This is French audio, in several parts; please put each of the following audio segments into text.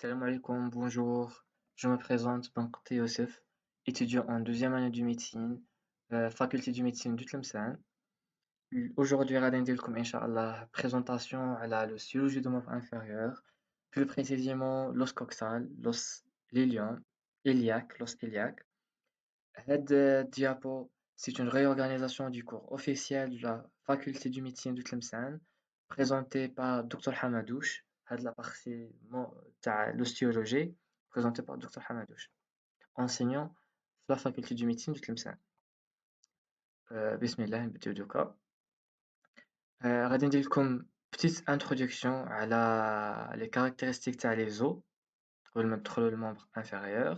Salam alaikum, bonjour. Je me présente, Banqti Youssef, étudiant en deuxième année de médecine, faculté de médecine du Tlemcen. Aujourd'hui, غادي ندير لكم إن شاء الله présentation على l'ostéologie du membre inférieur, plus précisément l'os coxal, l'os iliaque, l'os iliaque. Cette diapo, c'est une réorganisation du cours officiel de la faculté de médecine du Tlemcen, présentée par Dr Hamadouche. هاد la partie تاع l'ostéologie, présentée par Dr Hamadouche, enseignant de la faculté de médecine du Tlemcen. بسم الله نبداو دوكا. غادي ندير لكم petite introduction على les caractéristiques تاع les os قبل ما ندخلو للممبر inférieur.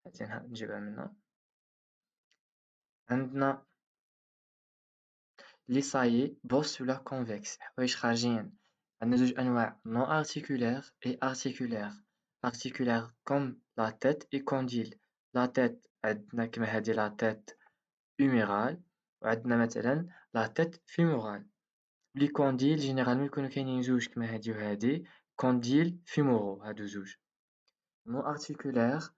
غادي نجيبها من هنا. عندنا لي سايي bossulaire convexe حوايج خارجين. عندنا زوج أنواع non articulaire et articulaire. Articulaire comme la tête et condyle. La tête عندنا كيما هادي la tête humérale وعندنا مثلا la tête fémorale. لي كونديل جينيرالمون يكونوا كاينين زوج كيما هادي وهادي كونديل فيمورو هادو زوج. non articulaire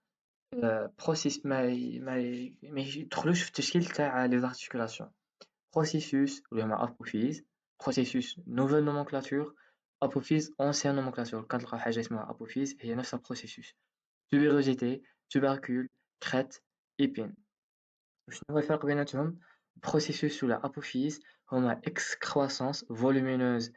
بروسيس ما يدخلوش في التشكيل تاع لي زارتيكولاسيون. processus اللي هما apophyse processus nouvelle nomenclature apophyse ancienne nomenclature كنلقاو حاجة اسمها apophyse هي نفس processus tubérosité tubercule crête épine. وشنو هو الفرق بيناتهم؟ processus ولا apophyse هما excroissance volumineuse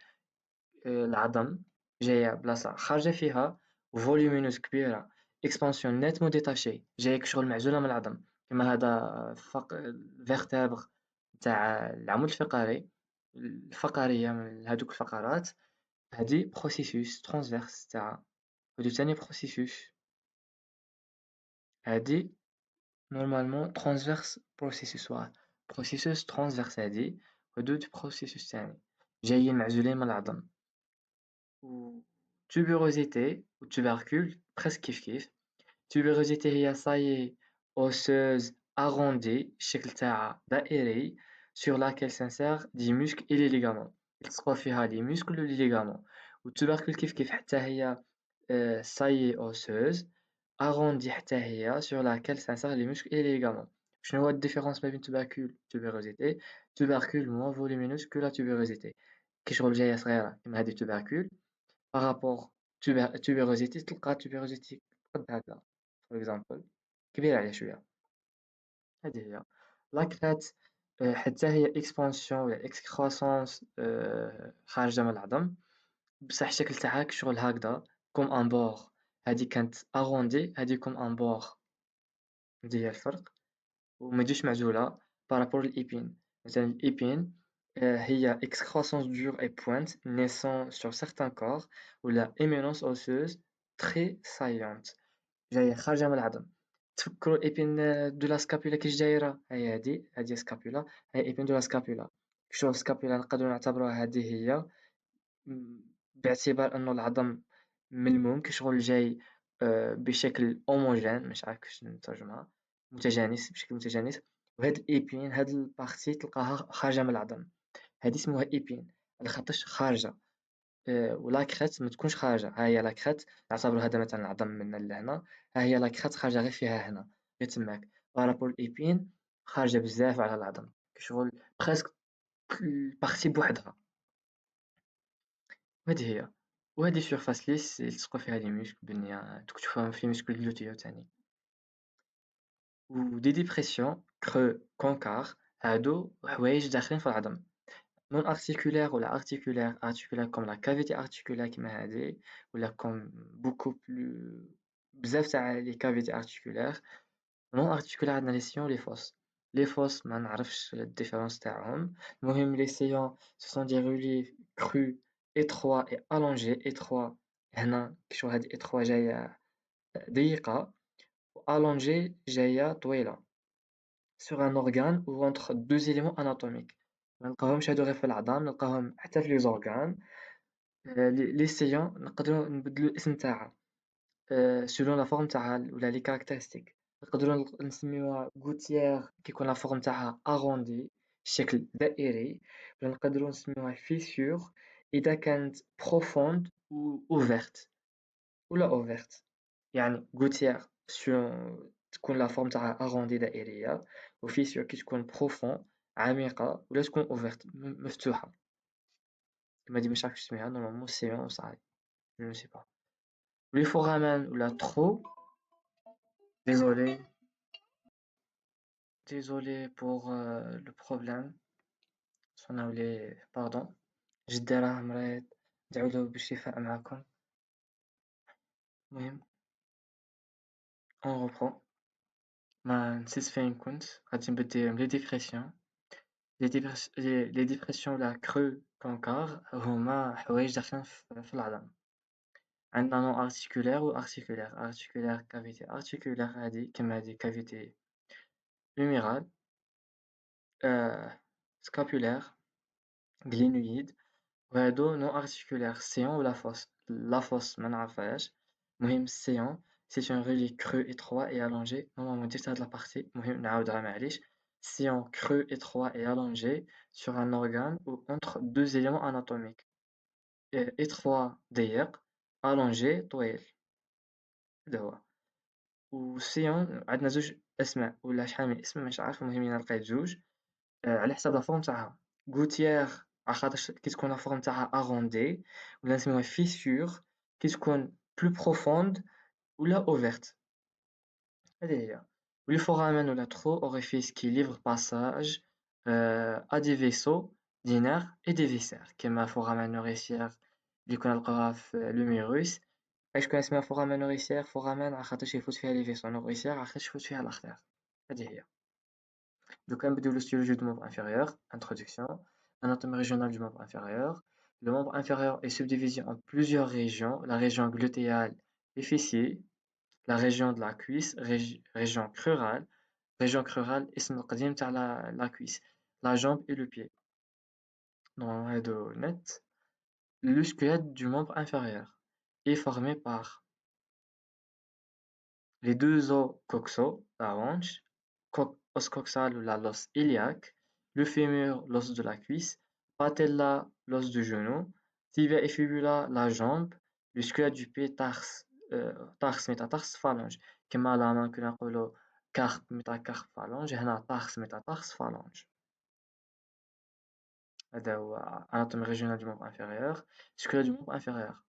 العظم جاية بلاصة خارجة فيها volumineuse كبيرة expansion nettement détachée جاية كشغل معزولة من العظم كما هذا vertèbre تاع العمود الفقري الفقرية من هادوك الفقرات هادي بروسيسوس ترانسفيرس تاعها. هادو تاني بروسيسوس هادي نورمالمون ترانسفيرس بروسيسوس بروسيسوس ترانسفيرس هادي هادو بروسيسوس تاني جايين معزولين من العظم. و tuberosité و tubercule presque كيف كيف. tuberosité هي saillie osseuse arrondie الشكل تاعها دائري sur laquelle s'insèrent des muscles et les ligaments. يلصقوا فيها les muscles و les ligaments. و tubercule كيف كيف حتى هي saillie osseuse arrondie حتى هي sur laquelle s'insèrent les muscles et les ligaments. شنو هو الديفيرونس ما بين tubercule و tuberosité؟ tubercule moins volumineuse que la tuberosité. كي شغل جاية صغيرة كيما هادي tubercule بارابور tuberosité تلقى tuberosité قد هكا فور اكزامبل كبيرة عليه شوية. هادي هي لاكرات حتى هي اكسبانسيون ولا اكسكروسونس خارجة من العظم بصح الشكل تاعها كشغل هكذا كوم ان بور. هادي كانت اغوندي هادي كوم ان بور. هادي هي الفرق وما تجيش معزولة بارابور الإيبين. مثلا الإيبين هي excroissance dure et pointe naissant sur certains corps ou la éminence osseuse très saillante جاية خارجة من العظم. تفكروا الإيبين دو لا سكابولا كيش دايرة؟ هي هادي سكابولا هي إيبين دو لا سكابولا. شوف سكابولا نقدروا نعتبروها هادي هي باعتبار أنه العظم ملموم كشغل جاي بشكل هوموجين مش عارف كيفاش نترجمها متجانس بشكل متجانس. وهاد الإيبين هاد البارتي تلقاها خارجة من العظم هادي اسمها إيبين على خاطرش خارجة. ولا كريت ما تكونش خارجة. ها هي لا كريت نعتبرو هذا مثلا العظم من لهنا ها هي لا كريت خارجة غير فيها هنا غير تماك بارابور الإيبين خارجة بزاف على العظم كشغل بريسك البارتي بوحدها. وهادي هي وهادي سيرفاس ليس يلصقو فيها لي موسكل بنية تشوفوها في موسكل جلوتيو تاني. و دي ديبرسيون كرو كونكار هادو حوايج داخلين في العظم. non articulaire ولا articulaire articulaire comme la cavité articulaire كيما هادي ولا comme beaucoup plus بزاف تاع les cavités articulaires. non articulaire عندنا les sillons les fosses. les fosses ما نعرفش الديفيرونس تاعهم. المهم les sillons ce sont des reliefs crus étroits et allongés. étroits هنا كيشوف هادي étroit جاية ضيقة و allongée جاية طويلة sur un organe ou entre deux éléments anatomiques. ما نلقاوهمش هادو غير في العظام نلقاوهم حتى في لي زورغان. لي سيون نقدروا نبدلوا الاسم تاعها سولون لا فورم تاعها ولا لي كاركتيرستيك. نقدروا نسميوها غوتيير كيكون لا فورم تاعها اغوندي الشكل دائري ولا نقدروا نسميوها فيسور اذا كانت بروفوند و اوفرت ولا اوفرت. يعني gouttière تكون لا فورم تاعها اغوندي دائرية، وفيسيور كي تكون بروفون عميقة، ولا تكون اوفرت مفتوحة. كيما دي مش عارف اسمها نورمالمون سيون صاحبي، جو نو سي با. لي فوغامان ولا ترو. ديزولي ديزولي بوغ لو بروبليم. صنعولي باردون. جدي راه مريض، ندعولو بالشفاء معاكم. المهم اون روبخون. ما نسيت فين كنت، غادي نبدي لي ديبرسيون. لي ديبرسيون ولا كرو كونكار هما حوايج داخلين في العظم. عندنا نون ارتيكولير و ارتيكولير. ارتيكولير كافيتي ارتيكولير هادي كيما هادي كافيتي هوميرال، سكابولير، glénoïde. وهادو نون ارتيكولير سيون ولا فوس. لا فوس ما نعرفهاش. المهم سيون c'est un relique creux étroit et allongé. Normalement درت هاد لابارتي، المهم نعاودها معليش. Sillon creux étroit et allongé sur un organe ou entre deux éléments anatomiques. étroit ضيق، allongé طويل. هذا هو. وسيون عندنا زوج اسماء ولا شحال من اسم مش عارف، المهم انا لقيت زوج على حسب لا فورم تاعها. غوتيير على خاطرش كي تكون لا فورم تاعها اغوندي، ولا نسميوها فيسور كي تكون بلو بروفوند ولا اوفرت. هذه هي. ولي foramen ولا trous orifices qui livrent passage à des vaisseaux, des nerfs et des viscères كيما foramen nourricière اللي كنا نلقاوها في l'humérus. علاش كون اسمها foramen nourricière؟ foramen على خاطرش يفوت فيها لي vaisseaux nourricières على خاطرش يفوت فيها الأخطار. هذه هي. دوكا نبداو l'ostéologie du membre inférieur. Introduction. Anatomie régionale du membre inférieur. Le membre inférieur est subdivisé en plusieurs régions. La région glutéale et fessier, la région de la cuisse, région crurale. Région crurale اسم القديم تاع la cuisse, la jambe et le pied. Dans هادو net. Le squelette du membre inférieur est formé par les deux os coxaux, la hanche, os coxal ou l'os iliaque, le fémur, l'os de la cuisse, patella, l'os du genou, tibia et fibula, la jambe, le squelette du pied, tarse, tarse métatarse, phalange. كما لا main كنا نقولوا carpe métacarpe phalange، هنا tarse métatarse phalange. هذا هو anatomie régionale du membre inférieur. Squelette du membre inférieur.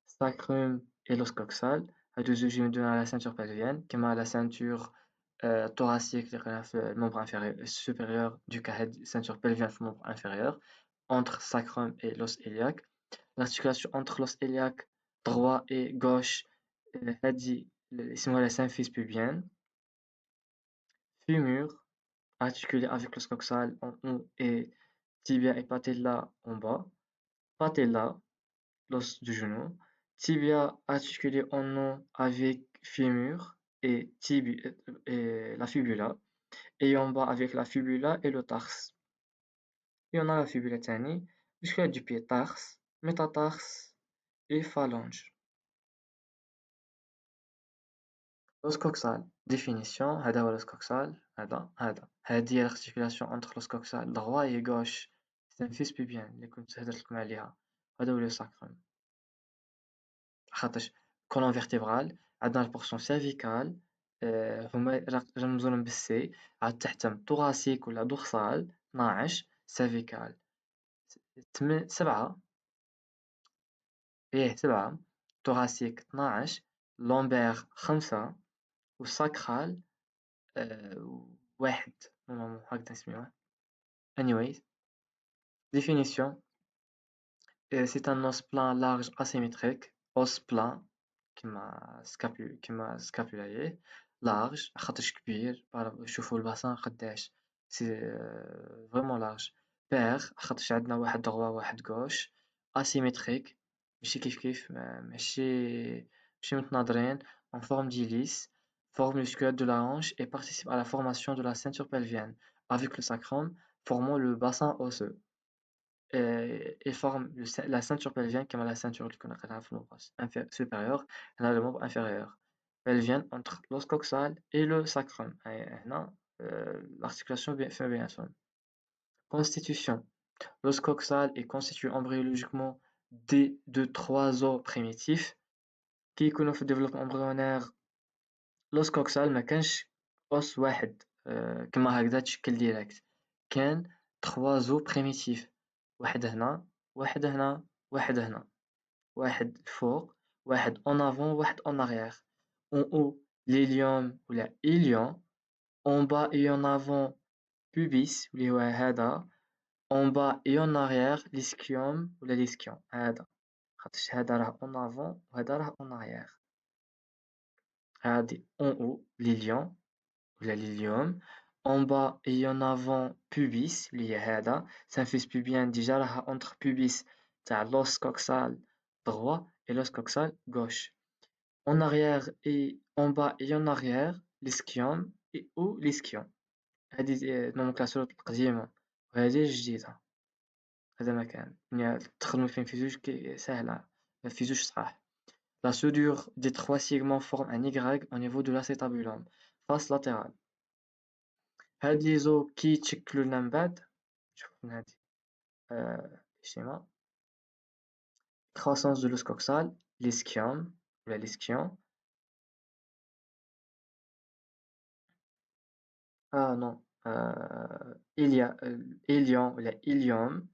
Sacrum et l'os coxal. هادو زوج يمدونا على la ceinture pelvienne كما la ceinture thoracique اللي قلنا في الممبر inférieur supérieur. دوكا هاد ceinture pelvienne في الممبر inférieur entre sacrum et l'os iliaque. L'articulation entre l'os iliaque droit et gauche هادي اسمها la symphyse pubienne. Fémur articulé avec l'os coxal en haut et tibia et patella en bas. Patella, l'os du genou. Tibia articulé en haut avec fémur et, et la fibula. Et en bas avec la fibula et le tarse. Et on a la fibula tani, jusqu'à du pied tarse, métatarse et phalange. L'os coxal. Définition. هذا هو l'os coxal. هذا. هذه هي l'articulation entre l'os coxal droit et gauche. C'est un fils pubien اللي كنت هدرت لكم عليها. هذا هو le sacrum. خاطرش colonne vertébrale عندنا البورسيون سيرفيكال هما رمزولهم بالسي، عاد تحتهم thoracique ولا dorsal 12، سيرفيكال 7، 7، thoracique 12، لومبير 5، وساكرال 1 نورمالمون هكذا نسميوه. anyways définition. C'est un os plein large asymétrique. Os plein كيما scapulaire large خاطرش كبير. شوفوا الباسان قداش سي فريمون لارج. بير خاطرش عندنا واحد droit واحد gauche. asymétrique ماشي كيف ماشي متناظرين. en forme d'hélice forme le squelette de la hanche et participe à la formation de la ceinture pelvienne avec le sacrum formant le bassin osseux. Et forme la ceinture pelvienne comme la ceinture اللي كنا قلناها في الموضوع supérieur. هنا le membre inférieur pelvienne entre l'os coxal et le sacrum. هنا l'articulation fait bien son. Constitution. L'os coxal est constitué embryologiquement de 3 os primitifs كي يكونوا في الديفلوبمون امبريونير لوس كوكسال ما كانش os واحد كما هكذا تشكل ديريكت، كان 3 زو بريميتيف، واحد هنا واحد هنا واحد هنا، واحد الفوق واحد اون افون واحد اون اريير، اون او ليليوم ولا إليوم، اون با اي اون افون بوبيس اللي هو هذا، اون با اي اون اريير ليسكيوم ولا ليسكيون هذا، خاطرش هذا راه اون افون وهذا راه اون اريير. هادي اون او ليليوم ولا ليليوم، اون با اي اون افون بوبيس اللي هي هذا، سانفيس بوبيان ديجا راها اونتر بوبيس تاع لوس كوكسال droit et l'os coxal gauche. En arrière et en bas et en arrière l'ischium et ou l'ischion. هذه nomenclature القديمة وهذه الجديدة. هذا ما كان يعني تخدمو فين في زوج ساهلة في زوج صحاح. La soudure des trois segments forme un Y au niveau de l'acétabulum face latérale. هاد لي زو كي يتشكلو لنا من بعد شوف من هادي الشيما croissance de l'os coxal l'ischium ولا l'ischion. Ah non, il y a ilion ولا ilium,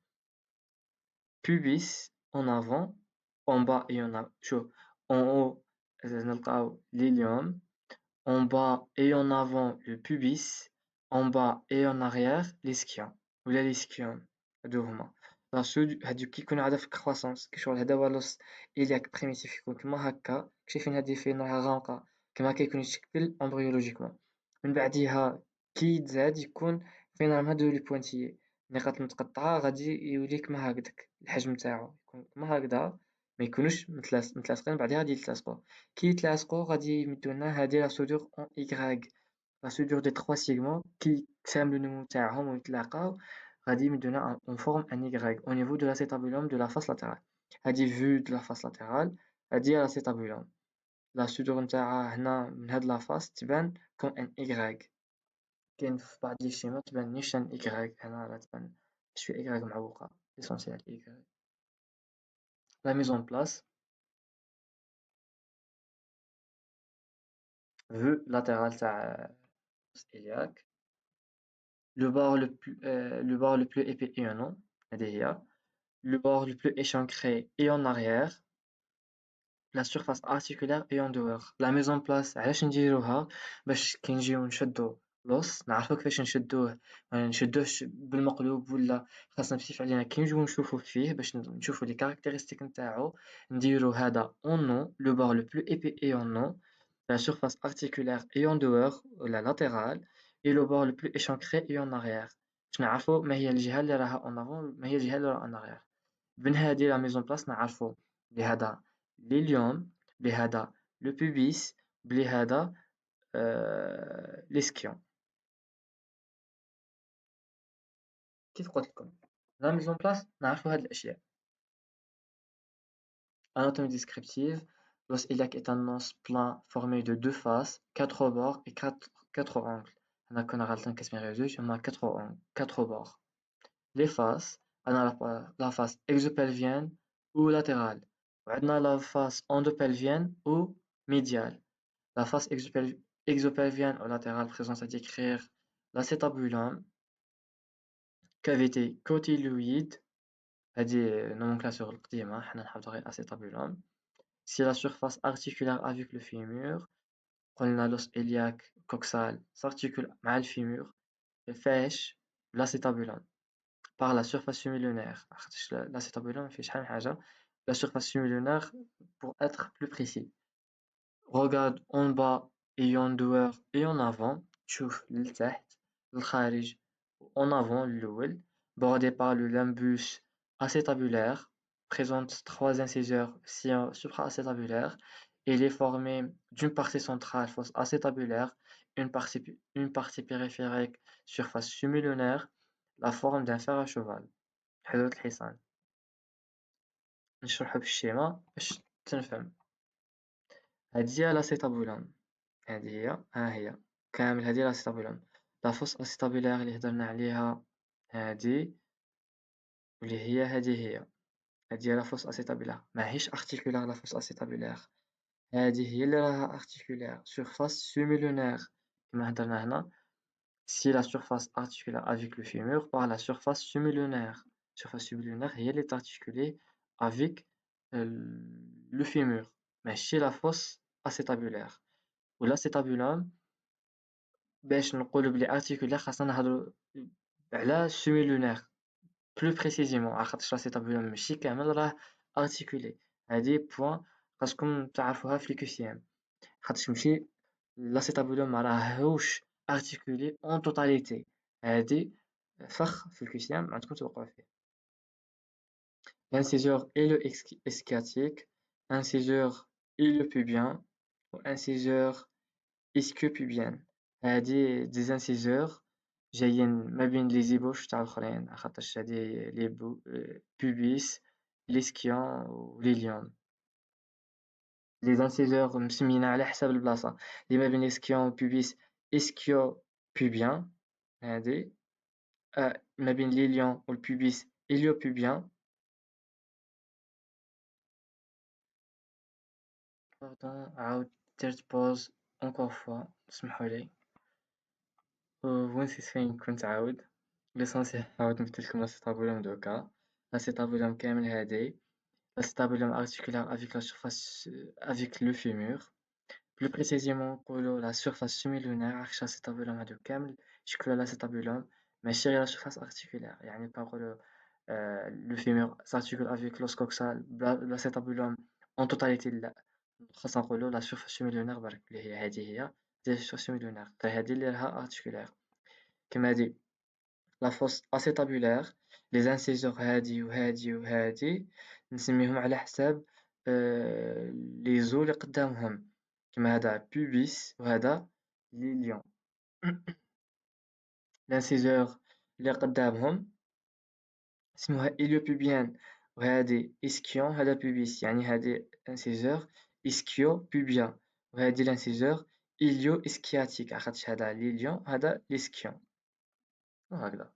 pubis en avant, en bas il y en a شوف en haut نلقاو l'ilium, en bas et en avant le pubis, en bas et en arrière l'ischion ولا l'ischium هادو هما. هادو كيكونو عاد في الكرواسونس كي شغل هذا هو لوس إلياك بريميتيف يكون كيما هكا شايفين هادي فين راها غامقة كيما هكا يكون يتشكل امبريولوجيكمون. من بعديها كي يتزاد يكون فين راهم هادو لي بوانتيي النقاط المتقطعة غادي يولي كيما هكداك الحجم تاعو يكون كيما هكدا ما يكونوش متلاصقين بعدها غادي يتلاصقوا كي يتلاصقوا غادي يمدولنا هادي لا سودور اون إيكغيك لا سودور دي 3 سيغمون كي يكتملوا النمو تاعهم ويتلاقاو غادي يمدونا اون فورم ان إيكغيك au niveau de l'acétabulum de la face latérale. هادي vue de la face latérale هادي هي l'acétabulum. لا سودور نتاعها هنا من هاد لا فاس تبان كوم ان إيكغيك. كاين في بعض لي شيمات تبان نيشان إيكغيك هنا راه تبان شوية إيكغيك معوقة ليسونسيال إيكغيك. لا mise en place vue latérale تاع إلياك. Le bord le plus épais et en haut هذه هي. Le bord le plus échancré et en arrière. La surface articulaire et en dehors. La mise en place علاش نديروها باش كي نجيو نشدو لوس نعرفو كيفاش نشدوه، ما نشدوهش بالمقلوب ولا خاصنا بزاف علينا كي نجيو نشوفو فيه باش نشوفو لي كاركتيرستيك نتاعو نديرو هذا en haut le bord le plus épais et en haut la surface articulaire et en dehors la latérale et le bord le plus échancré et en arrière باش نعرفو ما هي الجهة اللي راها en avant ما هي الجهة اللي راها en arrière. من هذه لا ميزون بلاص نعرفو بلي هذا ليليوم بلي هذا لو بوبيس بلي هذا ليسكيون. كيف قلت لكم لا ميزون بلاص نعرفو هاد الاشياء. Anatomie descriptive l'os iliaque est un os plein formé de deux faces, quatre bords et quatre angles. هنا كنا غالطين كتبين زوج هما quatre bords. Les faces عندنا la face exopelvienne ou latérale وعندنا la face endopelvienne ou médiale. La face exopelvienne ou latérale présente à décrire l'acétabulum, cavité cotyloïde, هذه nomenclature القديمة حنا نحفظو غير acétabulum. Si la surface articulaire avec le fémur, قلنا l'os iliaque coxal s'articule مع الفيمور فاش l'acétabulum par la surface semi-lunaire. خاطرش l'acétabulum فيه شحال من حاجة. La surface semi-lunaire pour être plus précis. Regarde en bas et en dehors et en avant تشوف للتحت للخارج en avant الأول bordé par le limbus acétabulaire présente trois inciseurs supra-acétabulaires. Il est formé d'une partie centrale fosse acétabulaire, une partie périphérique surface semi-lunaire, la forme d'un fer à cheval. حدود الحصان نشرحو بالشيما باش تنفهم. هادي هي l'acétabulum هذه هي ها هي كامل هذه الاسيتابولوم لا فوس اسيتابولار اللي هضرنا عليها هذه واللي هي هذه هي لا فوس اسيتابولار ماهيش ارتيكولار لا فوس اسيتابولار هذه هي اللي راها articulaire surface semi-lunaire كما هضرنا هنا. Si la surface articulaire avec le fémur par la surface semi-lunaire. Surface semi-lunaire هي اللي articulée avec le fémur. ماشي la fosse acétabulaire. والacétabulum باش نقولوا بلي articulaire خاصنا نهضروا على semi-lunaire plus précisément على خاطرش l'acétabulum ماشي كامل راه articulé. هذه بوين خاصكم تعرفوها في الكيسيام خاطرش ماشي l'acétabulum ما راهوش articulé en totalité. هذه فخ في الكيسيام ما عندكم توقعوا فيه. L'inciseur ilio-ischiatique, inciseur ilio-pubien ou inciseur ischio-pubien. هذه دي inciseurs جايين ما بين لي زيبوش تاع الآخرين خاطرش هذه لي pubis, l'ischion و l'ilium. لي inciseurs مسميين على حساب البلاصة اللي ما بين l'ischion و pubis ischio-pubien هذه ما بين l'ilion و الpubis ilio-pubien. باردون عاود درت بوز اونكور فوا سمحولي ونسيت فين كنت عاود. ليسونسيال عاود نبدلكم لاسيتابولوم دوكا. لاسيتابولوم كامل هادي l'acétabulum articulaire avec la surface avec le fémur. Plus précisément نقولو la surface semi-lunaire عرفت l'acétabulum هادو كامل يشكلو l'acétabulum ماشي غير la surface articulaire يعني كنقولو le fémur s'articule avec l'os coxal l'acétabulum en totalité لا خاصنا نقولو la surface semi-lunaire برك اللي هي هادي هي ديال surface semi-lunaire حتى هادي اللي راها articulaire كما هادي la fosse acétabulaire les inciseurs هادي وهادي وهادي نسميهم على حساب لي زو اللي قدامهم كما هذا pubis وهذا l'ilion. الانسيزور اللي قدامهم اسمها iliopubienne وهذه ischion هذا pubis يعني هذه انسيزور ischio-pubien وهذه الانسيزور ilio-ischiatique عخاطش هذا l'ilion هذا l'ischion وهكذا.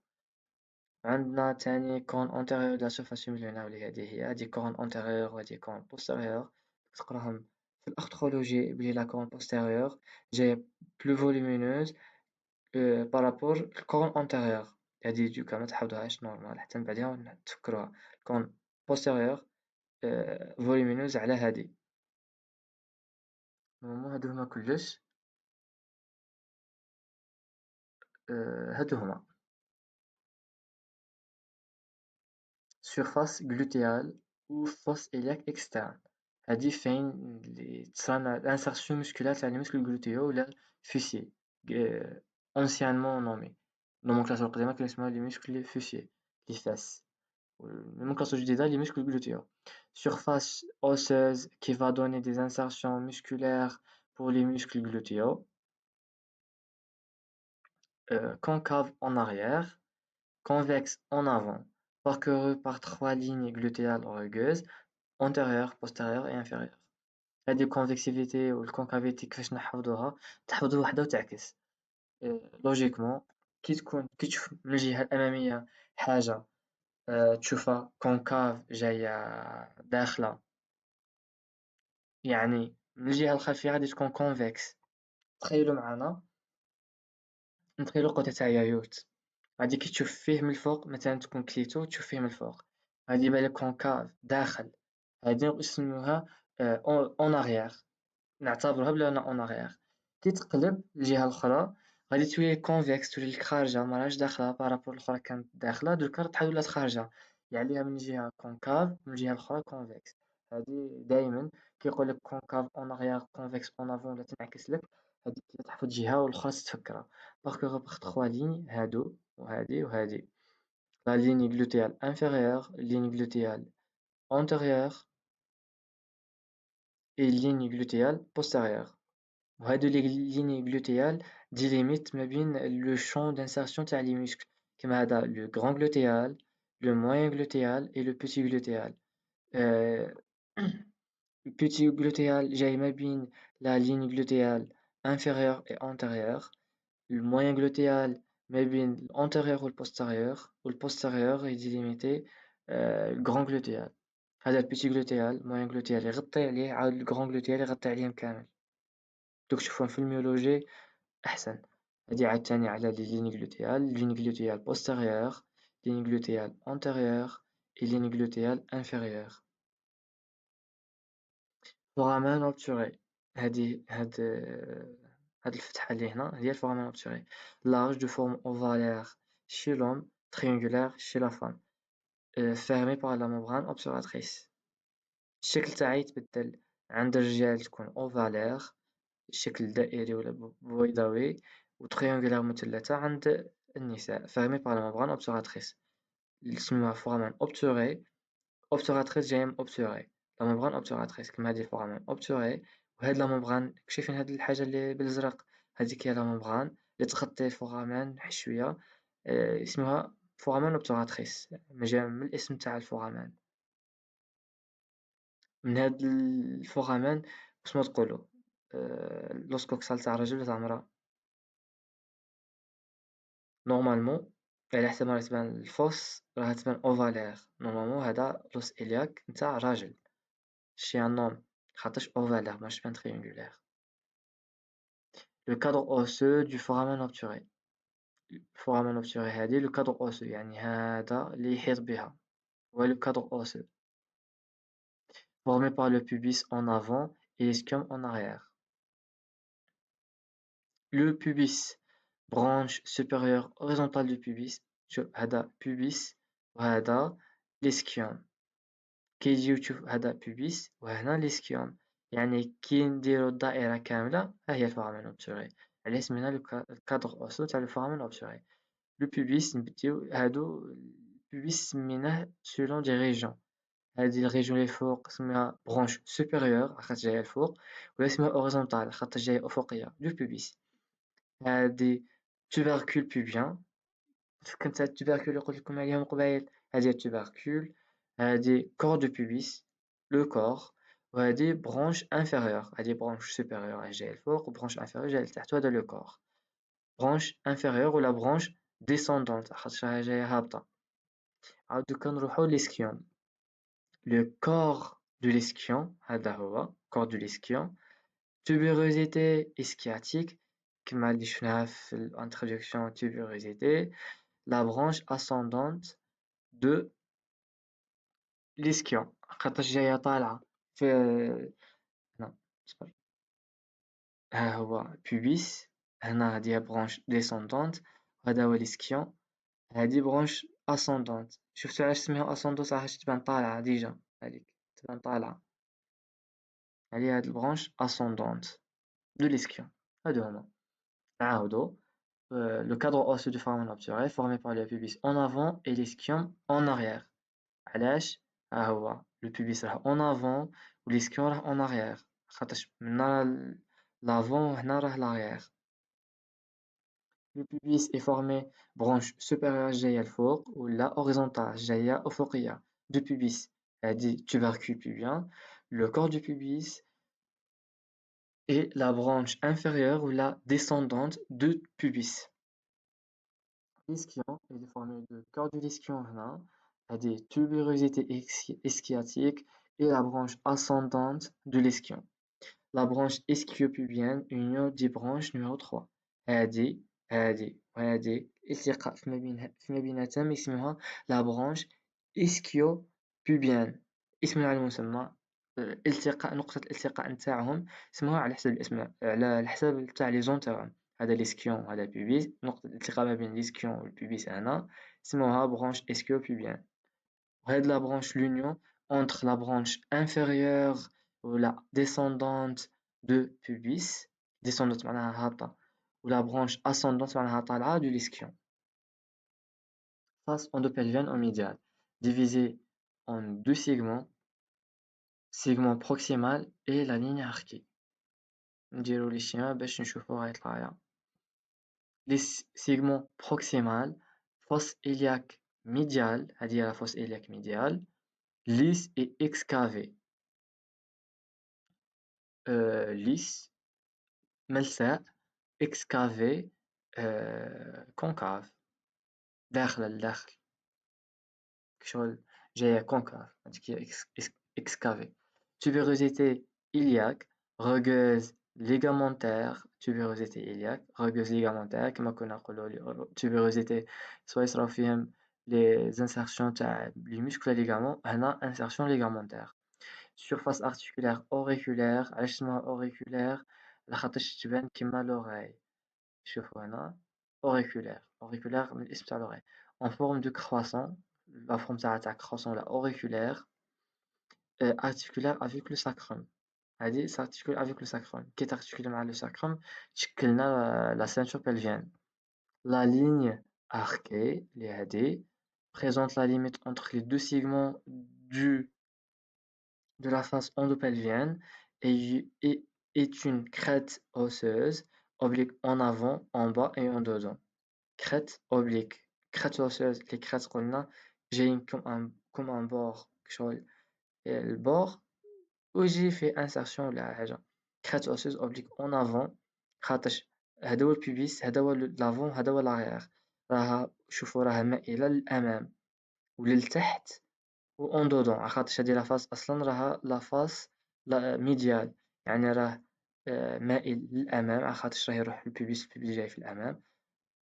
عندنا تاني كون انتيريور دو لا سيرفاس سيميلونير اللي هادي كون انتيريور وهادي كون بوستيريور تقراهم في الارثرولوجي بلي لا كون بوستيريور جاية بلو فوليمينوز بارابور الكون انتيريور. هادي دوكا متحفظوهاش نورمال حتى من بعدها تفكروها. كون بوستيريور فوليمينوز على هادي. نورمالمون هادو هما كلش هادو هما surface glutéale ou fosse iliaque externe. هادي فين اللي تصرا الانسيرسيون musculaire تاع لي muscles glutéaux ولا fessiers anciennement nommé. النومنكلاتور القديمة كانوا يسموها لي muscles fessiers لي فاس. النومنكلاتور الجديدة لي muscles glutéaux. Surface osseuse qui va donner des insertions musculaires pour les muscles glutéaux. Concave en arrière, convexe en avant, parcouru par 3 lignes glutéales rugueuses antérieure postérieure et inférieure. هذه الكونفكسيفيتي والكونكافيتي كيفاش نحفظوها تحفظوا وحده وتعكس لوجيكمون كي تشوف من الجهه الاماميه حاجه تشوفها كونكاف جايه داخله يعني من الجهه الخلفيه غادي تكون كونفكس. تخيلوا معنا نتخيلوا قطعه تاع يايوت غادي كي تشوف فيه من الفوق مثلا تكون كليتو تشوف فيه من الفوق غادي يبان لك كونكاف داخل هادي نسميوها اون اريير نعتبرها بلي رانا اون اريير. كي تقلب الجهة الأخرى غادي تولي كونفكس تولي لك خارجة مراهاش داخلة بارابور الأخرى كانت داخلة دوكا تحل ولات خارجة يعني من جهة كونكاف من الجهة الأخرى كونفكس. هادي دايما كيقولك كونكاف اون اريير كونفكس اون افون ولا تنعكس لك هادي كي تحفظ جهة والأخرى تتفكرها باركو باغ 3 لين هادو وهادي وهادي لا ligne glutéale inférieure, ligne glutéale antérieure et ligne glutéale postérieure. وهادو لي lignes glutéales délimitent ما بين le champ d'insertion تاع les muscles كيما هذا le grand glutéal, le moyen glutéal et le petit glutéal. le petit glutéal جاي ما بين la ligne glutéale inférieure et antérieure, le moyen glutéal ما بين l'antérieur و le postérieur est délimité le grand glutéal. هذا البيتي جلوتيال موين جلوتيال يغطي عليه عاود الكغون جلوتيال يغطي عليهم كامل، دوك تشوفهم في الميولوجي أحسن. هادي عاوتاني على لي ليني جلوتيال، ليني جلوتيال بوستيريور، ليني جلوتيال انتيريور، et ligne glutéale inférieure. foramen obturé هاد الفتحة اللي هنا هي الforamen obturé. Large de forme ovalaire chez l'homme, triangulaire chez la femme. Fermé par la membrane obturatrice. الشكل تاعها يتبدل، عند الرجال تكون ovalaire شكل دائري ولا بويضاوي، و triangulaire مثلثة عند النساء fermé par la membrane obturatrice. يسموها foramen obturé. obturatrice جاية من obturé، لا ممبران obturatrice كيما هادي الفورامين obturé. وهاد لا ممبران شايفين هاد الحاجة اللي بالزرق، هاديك هي لا ممبران اللي تغطي الفورامين حشوية، اسمها فورامين obturatrice، جاية من الاسم تاع الفورامين. من هاد الفورامين واسمو تقولو لوسكوكسال تاع الرجل ولا تاع المرا. نورمالمون على حسب ما راه تبان الفوس راه تبان اوفالير، نورمالمون هذا لوس إلياك نتاع راجل chez un homme خاطرش ovalaire ماهوش بان triangulaire. Le cadre osseux du foramen obturé. الforamen obturé هادي le cadre osseux يعني هذا اللي يحيط بها هو le cadre osseux formé par le pubis en avant et l'ischio en arrière. Le pubis branche supérieure horizontale du pubis. شوف هذا pubis وهذا l'ischio. كي يجيو تشوف هذا pubis وهنا l'ischio، يعني كي نديرو الدائرة كاملة ها هي الforamen obturé. علاه سمينا الكادر اوسو تاع الفورامين اوبتوري. لو بوبيس نبديو هادو البوبيس سميناه سولون دي ريجون. هادي الريجون اللي فوق سميها برونش سوبيريور خاطر جاية الفوق، ولا سميها اوريزونتال خاطر جاية افقية لو بوبيس. هادي توبركول بوبيان، كنت هاد التوبركول اللي قلت لكم عليهم قبيل هادي التوبركول. هادي كور دو بوبيس لو كور، وهادي برونش انفيريور، هادي برونش سوبيريور جاية الفوق وبرونش انفيريور جاية لتحت، وهذا لو كور. branche inférieure ou la branche descendante خاطرها جاية هابطة. عاود دوكا نروحو للإسكيون. le corps de l'ischio هذا هو corps de l'ischio. tubérosité ischiotique كما اللي شفناها في الانترودكسيون tubérosité la branche ascendante de l'ischio خاطرش جاية طالعة في هنا صبر. ها هو pubis، هنا هادي branche descendante، وهذا هو l'ischio. هادي برونش اسوندونت، شفتو علاش سميها اسوندونت علاش تبان طالعة ديجا، هاديك تبان طالعة، هادي هاد البرونش اسوندونت دو ليسكيون. هادو هما نعاودو. le cadre osseux du foramen obturé formé par le pubis en avant et l'ischio en arrière. علاش؟ ها هو le pubis راه en avant و l'ischio راه en arrière خاطرش من هنا لافون وهنا راه l'arrière. Le pubis est formé branche supérieure جاية الفوق ولا horizontale جاية أفقية. Du pubis هادي tubercule pubien. Le corps du pubis est la branche inférieure ou la descendante de pubis. L'ischio est formé de corps du l'ischio هنا، هادي tubérosité ischiotique et la branche ascendante de l'ischio. La branche ischio-pubienne union des branches numéro 3. هادي وهادي التقاء فيما بيناتهم يسموها لا برونش ischio-pubienne. اسم على المسمى. التقاء نقطة الالتقاء نتاعهم اسمها على حسب الاسم على حسب تاع لي زونتيرون. هذا الاسكيون هذا البيبيس، نقطة الالتقاء ما بين الاسكيون والبيبيس هنا اسمها برونش ischio-pubienne. وهاد لا برونش l'union entre la branche inférieure ou la descendante de pubis، descendante معناها هابطة، ou la branche ascendante معناها طالعة de l'ischio. Face endopelvienne en médial, divisé en deux segments, segment proximal et la ligne arquée. نديرو لي شيما باش نشوفو غيطلعيا. Les segments proximal, fosse iliaque médiale، هذه هي la fosse iliaque médiale، lisse et excavé. lisse ملساء، excavé concave، داخل الداخل، كشغل جاية concave, هاديك هي excavé. Tubérosité iliaque, rugueuse ligamentaire, tubérosité iliaque, rugueuse ligamentaire, كما كنا نقولوا tubérosité سوا يصراو فيهم les insertions تاع les muscles et ligaments, هنا insertion ligamentaire. Surface articulaire auriculaire, علاش اسمها auriculaire لخاطرش تبان كيما l'oreille. شوفوا هنا auriculaire, auriculaire من الاسم تاع l'oreille. En forme de croissant, la forme تاع croissant là auriculaire, articulaire avec le sacrum. هذه s'articule avec le sacrum. كي تارتيكولي مع le sacrum تشكل لنا la ceinture pelvienne. La ligne arquée, اللي هذه, présente la limite entre les deux segments de la face endopelvienne et est une crête osseuse oblique en avant, en bas et en dedans. Crête oblique. Crête osseuse, les crêtes قلنا جايين comme un bord كشغل البور ويجي فيه insertion ولا حاجة. crête osseuse oblique en avant خاطرش هذا هو البيبيس هذا هو لافون هذا هو لاغيغ راها شوفوا راها مائلة للأمام وللتحت و اون دودون خاطرش هادي لافاس أصلا راها لافاس ميديال يعني راه مائل للأمام خاطرش راه يروح البيبيس جاي في الأمام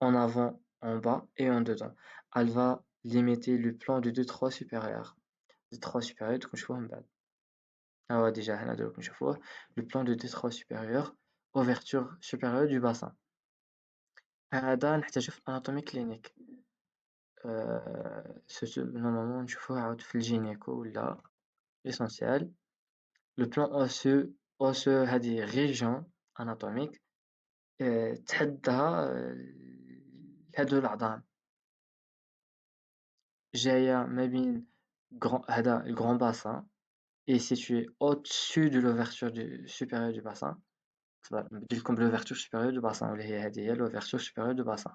en avant, en bas et en dedans. Elle va limiter le plan de détroit supérieur. détroit supérieur دوك نشوفوه من بعد. déjà هنا دوك نشوفوه. Le plan de détroit supérieur, ouverture supérieure du bassin. هذا نحتاجو في الاناتومي كلينيك. نورمالمون نشوفوه عاود في الجينيكو ولا essentiel. Le plan osseux هذه région anatomique تحدها هادو العظام جاية ما بين هذا le grand bassin est situé au-dessus de l'ouverture supérieure du bassin. Comme l'ouverture supérieure du bassin, l'ouverture supérieure du bassin.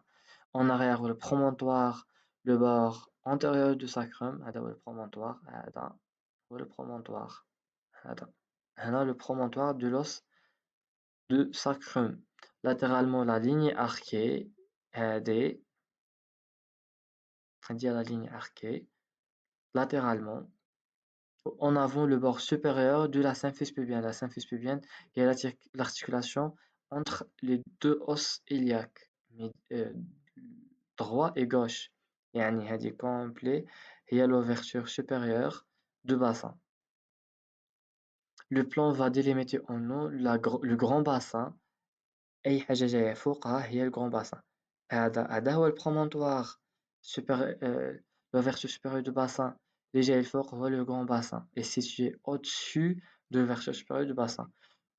En arrière, le promontoire, le bord antérieur du sacrum, le promontoire, le promontoire, le promontoire de l'os de sacrum. Latéralement, la ligne arquée, la ligne arquée, latéralement. En avant le bord supérieur de la symphyse pubienne. La symphyse pubienne est l'articulation entre les deux os iliaques, droit et gauche. يعني هذه complet هي l'ouverture supérieure du bassin. Le plan va délimiter en haut le grand bassin. أي حاجة جاية فوقها هي le grand bassin. هذا هو البروmontoire l'ouverture supérieure du bassin. Déjà, il faut voir le grand bassin est situé au-dessus de l'ouverture supérieure du bassin.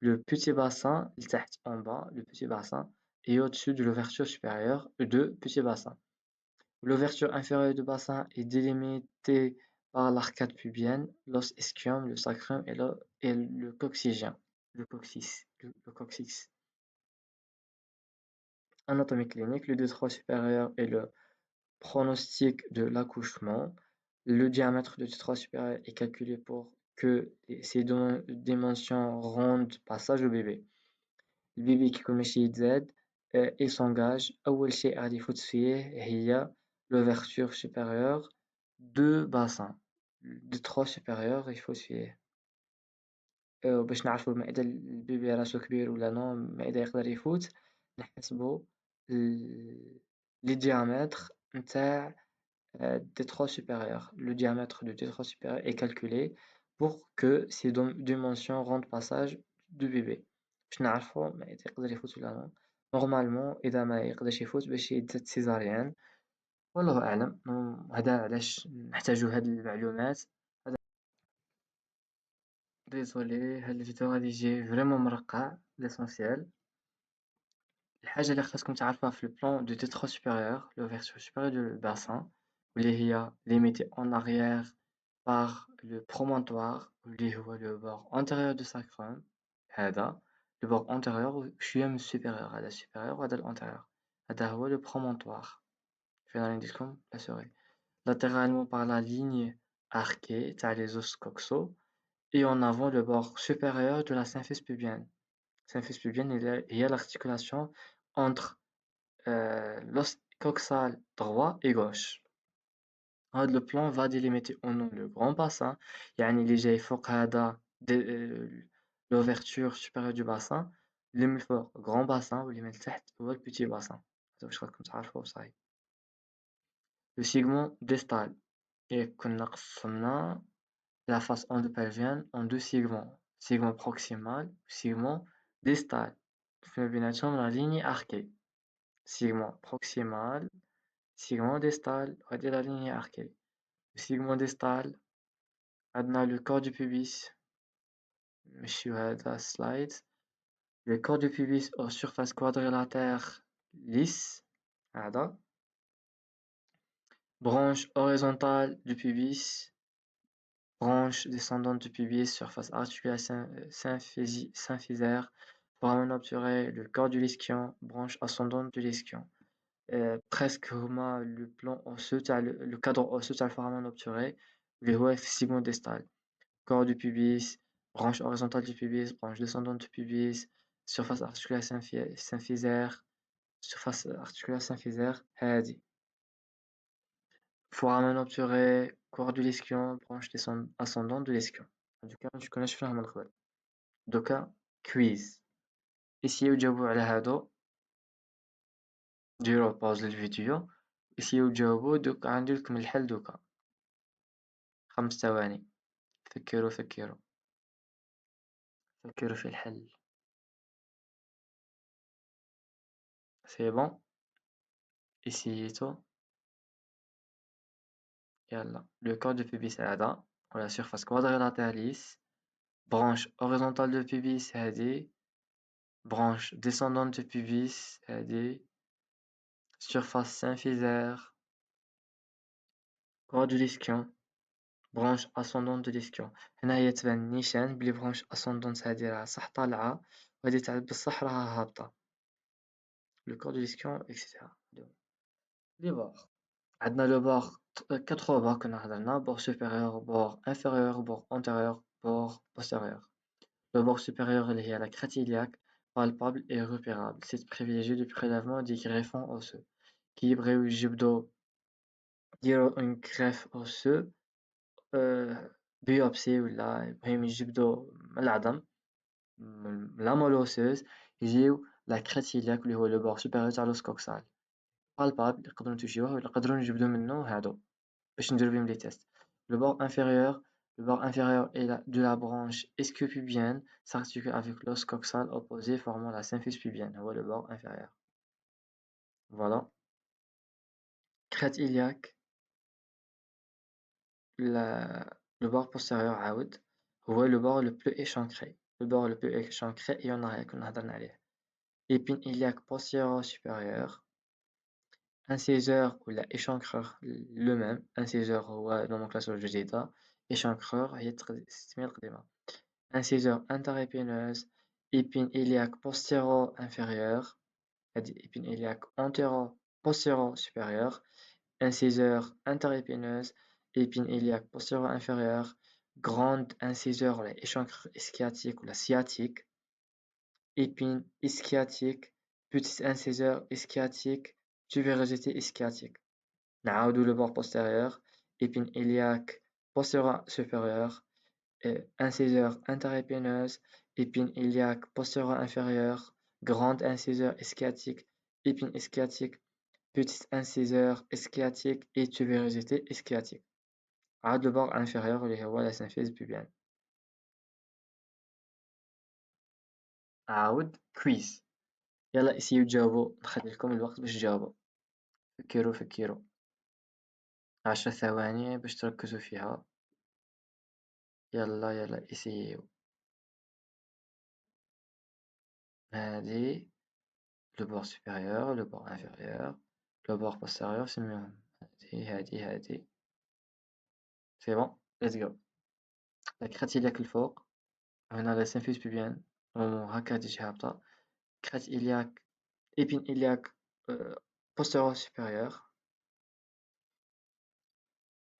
Le petit bassin, il est en bas, le petit bassin est au-dessus de l'ouverture supérieure de petit bassin. L'ouverture inférieure du bassin est délimitée par l'arcade pubienne, l'os ischium, le sacrum et le coccygien, le coccyx. Anatomie clinique, le détroit supérieur est le pronostic de l'accouchement. Le diamètre du détroit supérieur est calculé pour que ces dimensions rendent passage au bébé. Le bébé كيكون ماشي يتزاد il s'engage أول شيء غادي يفوت فيه هي l'ouverture supérieure de bassin. détroit supérieur يفوت فيه باش نعرفو إذا البيبي راسو كبير ولا نو ما إذا يقدر يفوت نحسبو لي diamètres نتاع détroit supérieur. Le diamètre du détroit supérieur est calculé pour que ces dimensions rendent passage du bébé. باش نعرفو ما إذا يقدر يفوت ولا لا. نورمالمون إذا ما يقدرش يفوت باش يتزاد سيزاريان والله أعلم. هذا علاش نحتاجو هاد المعلومات. ديزولي هاد الفيديو غادي يجي فريمون مرقع ليسونسيال. الحاجة اللي خاصكم تعرفوها في البلان دو détroit supérieur, l'ouverture supérieure du bassin, واللي هي limitée en arrière par le promontoire اللي هو le bord antérieur du sacrum. هذا le bord antérieur شوية من supérieur. هذا supérieur وهذا الantérieur. هذا هو le promontoire. فين راني نديرلكم لا سوري. Latéralement par la ligne arquée تاع les os coxaux et en avant le bord supérieur de la symphyse pubienne. Symphyse pubienne هي l'articulation entre l'os coxal droit et gauche. هذا le plan va délimiter en haut le grand bassin يعني اللي جاي فوق هذا l'ouverture supérieure du bassin اللي من الفوق grand bassin واللي من التحت هو petit bassin هذا واش راكم تعرفوه صحيح le segment distal et كنا قسمنا la face endopelvienne en deux segments segment proximal segment distal فيما بيناتهم la ligne arquée segment proximal segment distal وهذه la ligne arquée le segment distal عندنا le corps du pubis نمشيو هذا slide le corps du pubis aux surfaces quadrilatères lisses هذا branche horizontale du pubis branche descendante du pubis surface articulaire symphysaire foramen obturé le corps du ischion branche ascendante de l'ischion presque هما le plan osseux تاع le cadre osseux تاع الفرامن obturé اللي هو في السيغمون ديستال corps du pubis, branche horizontale du pubis, branche descendante du pubis, surface articulaire symphysaire, surface articulaire symphysaire, هادي. foramen obturé, corps de l'ischion, branche ascendante de l'ischion. دوكا ما تكوناش فيهم من قبل. دوكا كويز. اسيو تجاوبوا على هادو. ديروا باوز للفيديو. اسيو تجاوبوا دوكا غندير لكم الحل دوكا. 5 ثواني. فكروا فكروا. فكروا في الحل. سي بون. اسيتو. يلا le corps du pubis هذا ولا surface quadrilatère lisse branche horizontale du pubis هذه branche descendante du pubis هذه surface symphysaire corps de l'ischion branche ascendante de l'ischion هنايا تبان نيشان بلي branche ascendante هذه راها صح طالعة وهذه تاع بصح راها هابطة le corps de l'ischion etc. لي بور عندنا لو بور 4 بور كنا هضرنا بور supérieur بور inférieur بور antérieur بور postérieur le bord supérieur اللي هي la crête iliaque palpable et repérable c'est privilégié du prélèvement des greffons osseux كي يبغيو يجبدو يديرو une greffe osseux بيوبسي ولا يبغيو يجبدو من العظم من la moelle osseuse يجيو la crête iliaque اللي هو le bord supérieur تاع l'os coxal palpable يقدرو نتوشيوه ولا يقدرو نجبدو منو هادو باش نديرو بهم لي تيست le bord inférieur le bord inférieur de la branche ischio-pubienne s'articule avec l'os coxal opposé formant la symphyse pubienne هو le bord inférieur voilà crête iliaque le bord postérieur عاود هو le bord le plus échancré le bord le plus échancré إيوناريا كنا هضرنا عليه épine iliaque postéro supérieur inciseur ولا échancreur le même inciseur هو nomenclature جديدة échancreur هي التسمية القديمة inciseur interépineuse épine iliaque postéro-inférieure هذه épine iliaque antéro-postéro-supérieure inciseur interépineuse épine iliaque postéro-inférieure grande inciseur ولا échancrure ischiatique ولا sciatique épine ischiatique petite inciseur ischiatique tubérosité ischiatique نعاودو le bord postérieur épine iliaque postéro-supérieure inciseur interépineuse épine iliaque postéro-inférieure grande inciseur ischiatique épine ischiatique petite inciseur ischiatique et tubérosité ischiatique عاد le bord inférieur اللي هو la symphyse pubienne عاود كويس يلا اسيو تجاوبوا نخلي لكم الوقت باش تجاوبوا فكروا فكروا 10 ثواني باش تركزوا فيها يلا يلا اسيو هذه le bord supérieur le bord inférieur le bord postérieur سميهم هذه c'est bon let's go la crête iliaque الفوق هنا la symphyse pubienne هكا تجي هابطة crête iliaque épine iliaque postéro supérieur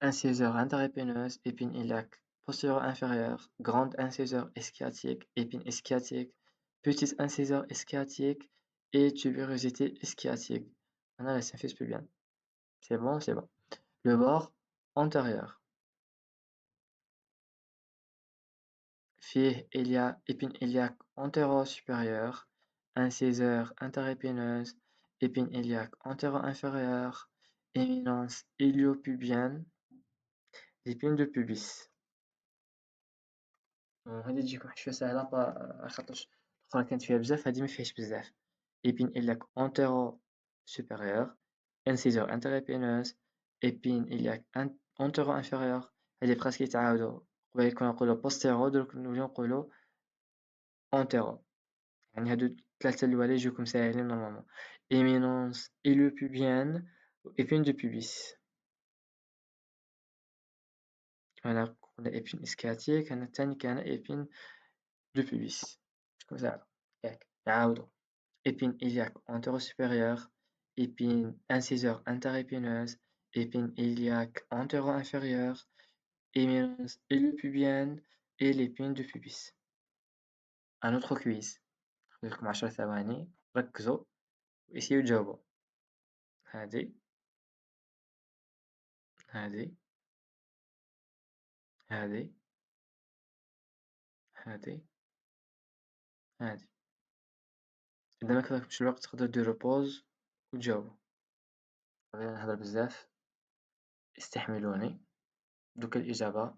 inciseur interépineuse épine iliaque postéro inférieur grande inciseur ischiatique épine ischiatique petite inciseur ischiatique et tubérosité ischiatique هنا la symphyse pubienne c'est bon le bord antérieur. فيه il y a épine iliaque antéro-supérieure, inciseur interépineuse, épine iliaque antéro-inférieure, éminence iliopubienne, l'épine de pubis. هادي تجيك واحد شوية ساهلة خاطرش الأخرى كانت فيها بزاف، هادي مفيهاش بزاف. épine iliaque antéro-supérieure, inciseur interépineuse, épine iliaque antéro-inférieure. هادي براسك يتعاودو، قبيل كنا نقولو postéro درك نوليو نقولو antéro. يعني هادو الثلاثة الأولى يجوكم ساهلين نورمالمون. éminence iliopubienne و épine de pubis. هنا قلنا épine ischiatique، هنا الثاني كان épine de pubis. شكون ساهلة ياك نعاودو. épine iliaque antéro-supérieure, épine inciseur interépineuse, épine iliaque antéro-inférieure, éminence iliopubienne et l'épine de pubis. Un autre quiz. لكم 10 ثواني ركزوا واسيو تجاوبوا. هادي هادي هادي هادي هادي. إذا ما كفاكش الوقت تقدروا ديروا بوز وتجاوبوا. غادي نهضر بزاف، استحملوني. دوك الإجابة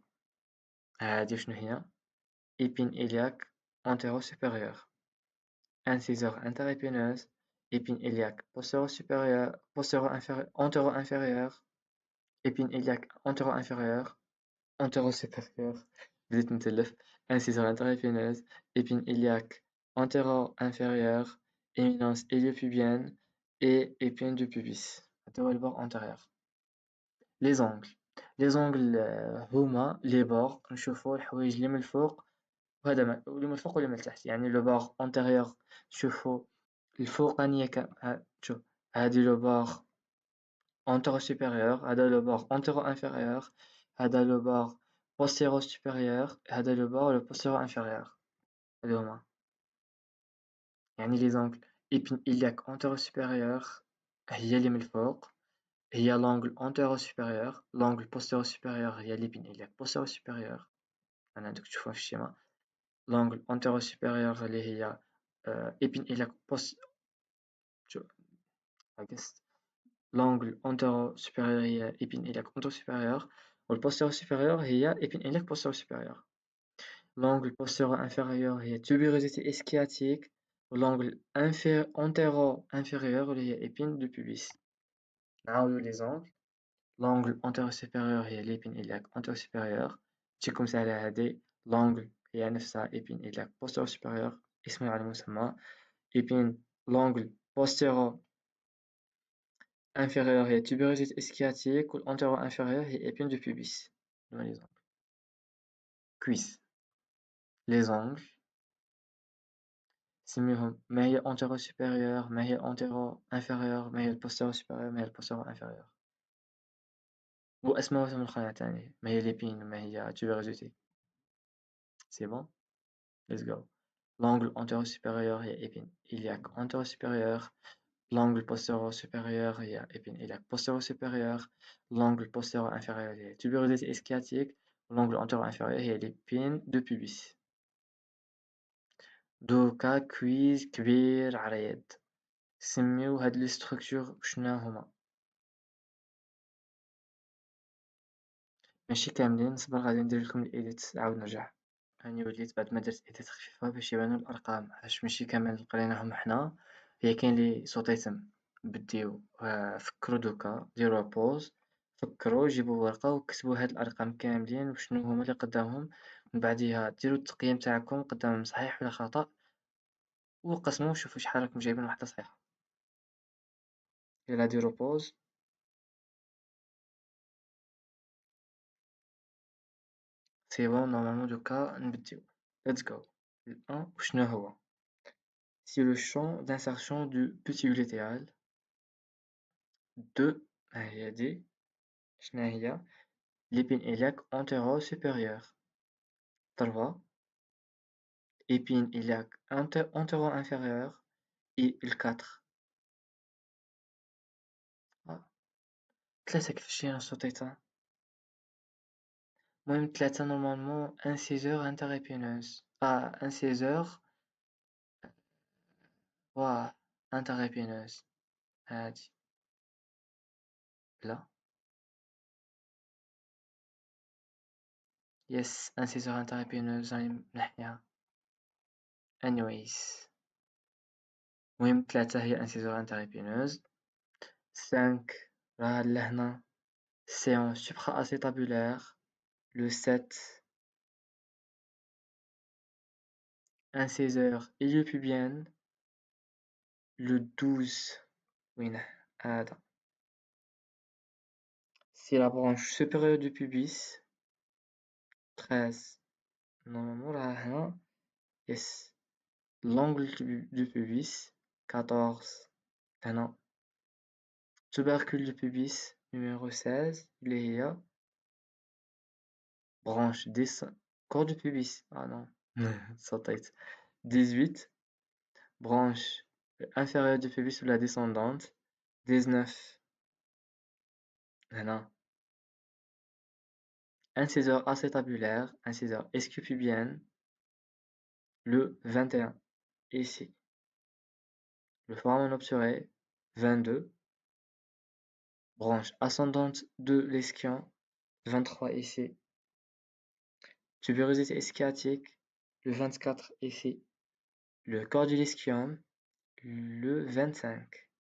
هادي شنو هي؟ épine iliaque antéro-supérieure, inciseur interépineuse, épine iliaque postéro-supérieure, antéro-inférieure, épine iliaque antéro-inférieure, antéro-supérieure, بديت نتلف. inciseur interépineuse, épine iliaque antéro-inférieure, éminence iliopubienne et épine du pubis. هذا هو البور antérieur. les angles. les angles هما les bords نشوفوا الحوايج اللي من الفوق وهذا واللي من الفوق واللي من التحت. يعني لو بور antérieur نشوفوا الفوقانية شوف هادي لو بور antéro supérieur، هذا لو بور antéro inférieur، هذا لو بور postéro supérieur، هذا لو بور le postéro inférieur. هادو هما يعني لي زونغل. épine iliaque antéro supérieur هي اللي من الفوق، هي l'angle antéro supérieur. l'angle postéro supérieur هي l'épine iliaque postéro supérieur. أنا عندك تشوفها في الشيما. l'angle antéro supérieur اللي هي épine iliaque l'angle antéro supérieur هي épine iliaque antéro supérieur، والpostéro supérieur هي épine iliaque postéro supérieur. l'angle postéro inférieur هي tubérosité ischiatique، والangle antéro inférieur اللي هي épine de pubis. نعاودو les angles. l'angle antéro supérieur هي l'épine iliaque antéro supérieur. تجيكم ساهلة هادي. l'angle هي نفسها épine iliaque postéro supérieur، اسم على مسمى. épine l'angle postéro inférieur هي tubérosité ischiatique، والantéro inférieur هي épine de pubis. هما les angles. quiz. les angles سميهم ما هي antéro supérieur، ما هي antéro inférieur، ما هي postéro supérieur، ما هي postéro inférieur. وأسماء الخانة تاني، ما هي l'épine، ما هي tubérosité. c'est bon. let's go. l'angle antéro supérieur هي épine iliaque antéro supérieur. l'angle postéro supérieur هي épine iliaque postéro supérieur. l'angle postéro inférieur هي tubérosité ischiatique. l'angle antéro inférieur هي l'épine de pubis. دوكا كويز كبير عريض. سميو هاد لي ستركتور شنو هما. ماشي كاملين، صبر غادي ندير لكم الايديت عاود نرجع. راني وليت بعد ما درت ايديت خفيفه باش يبانو الارقام، حيت ماشي كامل قريناهم حنا. هي كاين لي صوتيتم بديو. فكروا دوكا ديروا بوز، فكروا جيبوا ورقه وكتبوا هاد الارقام كاملين وشنو هما اللي قدامهم. من بعديها ديروا التقييم تاعكم قدامهم صحيح ولا خطأ، وقسموا شوفوا شحال راكم جايبين واحده صحيحه. يلا ديروا بوز. سي بون نورمالمون دوكا نبديو. Let's go. Le 1 وشنو هو؟ c'est le champ d'insertion du petit glutéal. 2 ها هي دي شنو هي؟ l'épine iliaque antéro-supérieure. 3 épine iliaque antéro-inférieure. et le 4 3 كيفاش جينا صوتيتها؟ المهم 3 normalement inciseur interépineuse inciseur واه interépineuse هادي لا yes inciseur interépineuse راني منحيها anyways المهم 3 هي inciseur interépineuse 5 راه لهنا séance supra-acétabulaire le 7 inciseur iliopubienne le 12 وينه هذا c'est la branche supérieure du pubis 13 normalement راها هنا yes l'angle du pubis 14 هنا tubercule du pubis numéro 16 اللي هي branche corps du pubis ah non sautait 18 branche inférieure du pubis ou la descendante 19 هنا inciseur acétabulaire inciseur ischio-pubienne le 21 ici le foramen obturé 22 branche ascendante de l'ischio 23 ici tubérosité ischiotique le 24 ici le corps du l'ischio le 25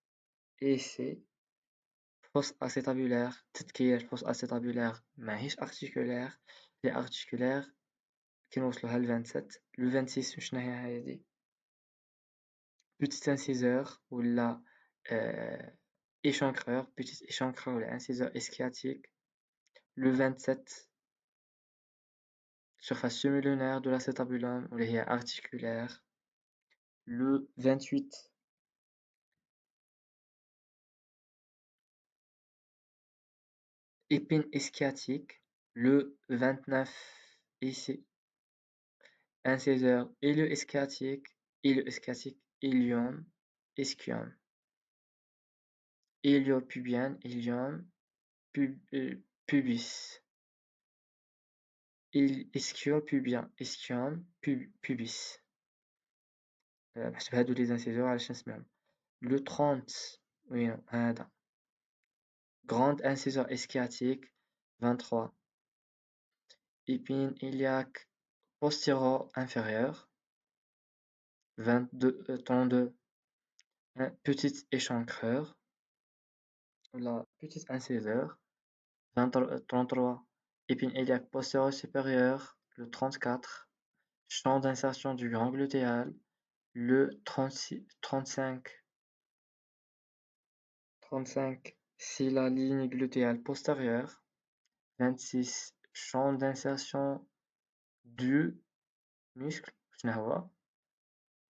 ici fosse acétabulaire تذكير fosse acétabulaire ماهيش articulaire les articulaires كي نوصلوها ل 27 le 26 شناهي هادي petit inciseur ولا échancreur petit échancreur ولا inciseur ischiotique le 27 surface semi-lunaire de l'acétabulum واللي هي articulaire le 28 épine ischiotique le 29 ici inciseur ilio-ischiotique ilio-ischiotique ilium ischium ilio-pubienne ilium pubis ischio-pubien ischium pubis بحسب هادو لي زانسيزور على نسميهم le 30 وين هذا grande inciseur ischiotique 23 épine iliaque postéro-inférieure 22 32 petite échancreur la petite inciseur 33 épine iliaque postéro-supérieure le 34 champ d'insertion du grand glutéal le 36 35 c'est la ligne glutéale postérieure 26 champ d'insertion du muscle شنو هو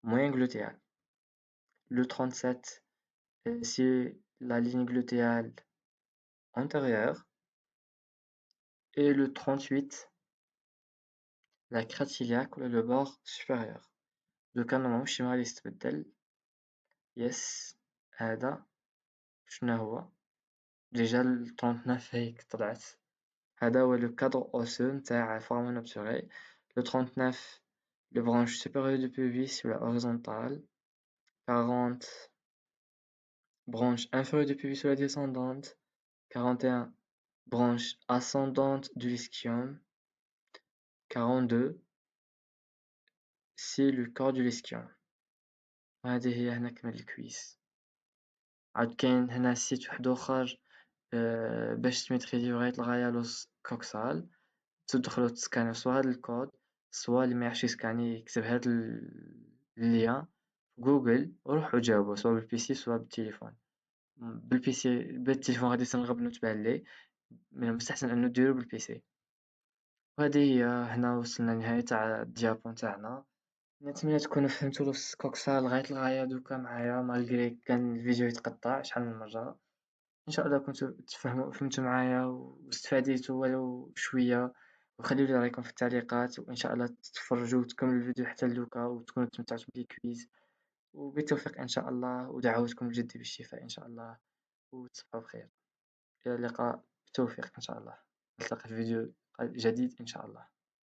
moyen glutéal le 37 c'est la ligne glutéale antérieure et le 38 la crête iliaque ولا le bord supérieur دوكا نورمالمون شي غادي يستبدل يس هذا شنو هو ديجا ال 39 هيك طلعت هذا هو le cadre osseux نتاع foramen obturé le 39 le branche supérieure du pubis ولا horizontale 40 branche inférieure du pubis ou la descendante 41 branche ascendante du ischium 42 c'est le corps du ischium وهذه هي هنا كمل الكويس عاد كاين هنا سيت واحد اخر باش تميتريزيو غاية الغاية لوس كوكسال تدخلو تسكانيو سوا هاد الكود سوا اللي ميعرفش يسكاني يكتب هاد اللين في جوجل وروحو جاوبو سوا بالبيسي سوا بالتليفون بالبيسي بالتليفون غادي تنغب نتبان ليه من المستحسن انو ديرو بالبيسي وهذه هي هنا وصلنا لنهاية تاع الديابو نتاعنا نتمنى تكونوا فهمتوا لوس كوكسال لغاية الغاية دوكا معايا مالغري كان الفيديو يتقطع شحال من مرة ان شاء الله كنتوا فهمتوا معايا واستفاديتوا ولو شوية وخليولي رايكم في التعليقات وان شاء الله تتفرجوا وتكملوا الفيديو حتى لدوكا وتكونوا استمتعتوا بالكويز وبالتوفيق ان شاء الله ودعواتكم الجد بالشفاء ان شاء الله وتصبحوا بخير الى اللقاء بالتوفيق ان شاء الله نلتقي في فيديو جديد إن شاء الله.